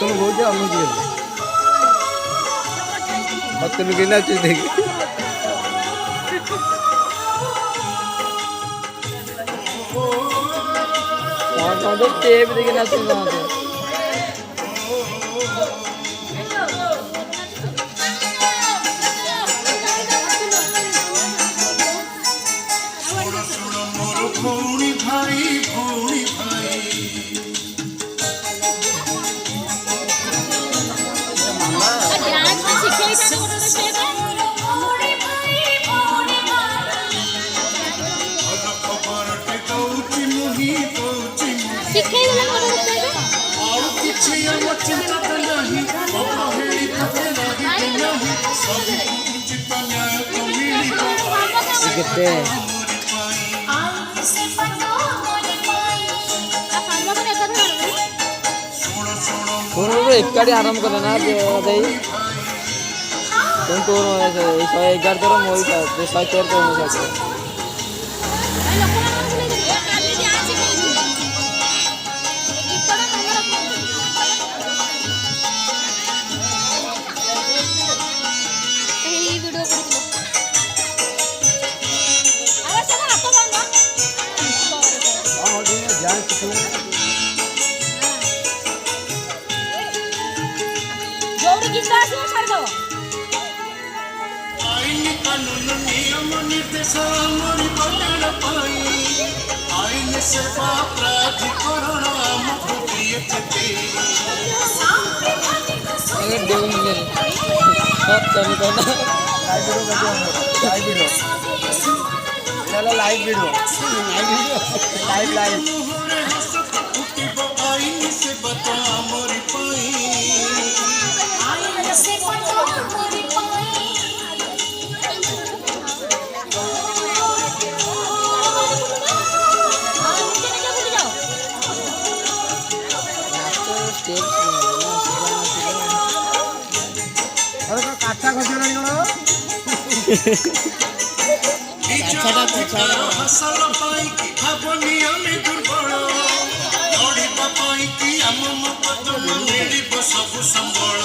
नाचन बहुत अनुजी तुम कि नाच देख टेप देखिए नाच भौणी भाई भौणी भाई खबरटे दौची मुही दौची और किछि हम चिंता नहीं हेड़ी कथे नहीं नहीं सब चिंता न्याय तो मिली कितने एक आराम कर ना तुम तो 111 तर मोई 113 तो हो सकते आईन कानून नियम निर्देश मोरी बदल पाई आईन सेवा प्राधिकरण आम भूमिये थे अगर देवन ने सब चल करना लाइव वीडियो लाइव आईन से बता मोरी पाई काचा खसला हसल पाई हबनी अमी दुर्बल लड़िबा पाई कि हम मुकदम मिलिब सब संबल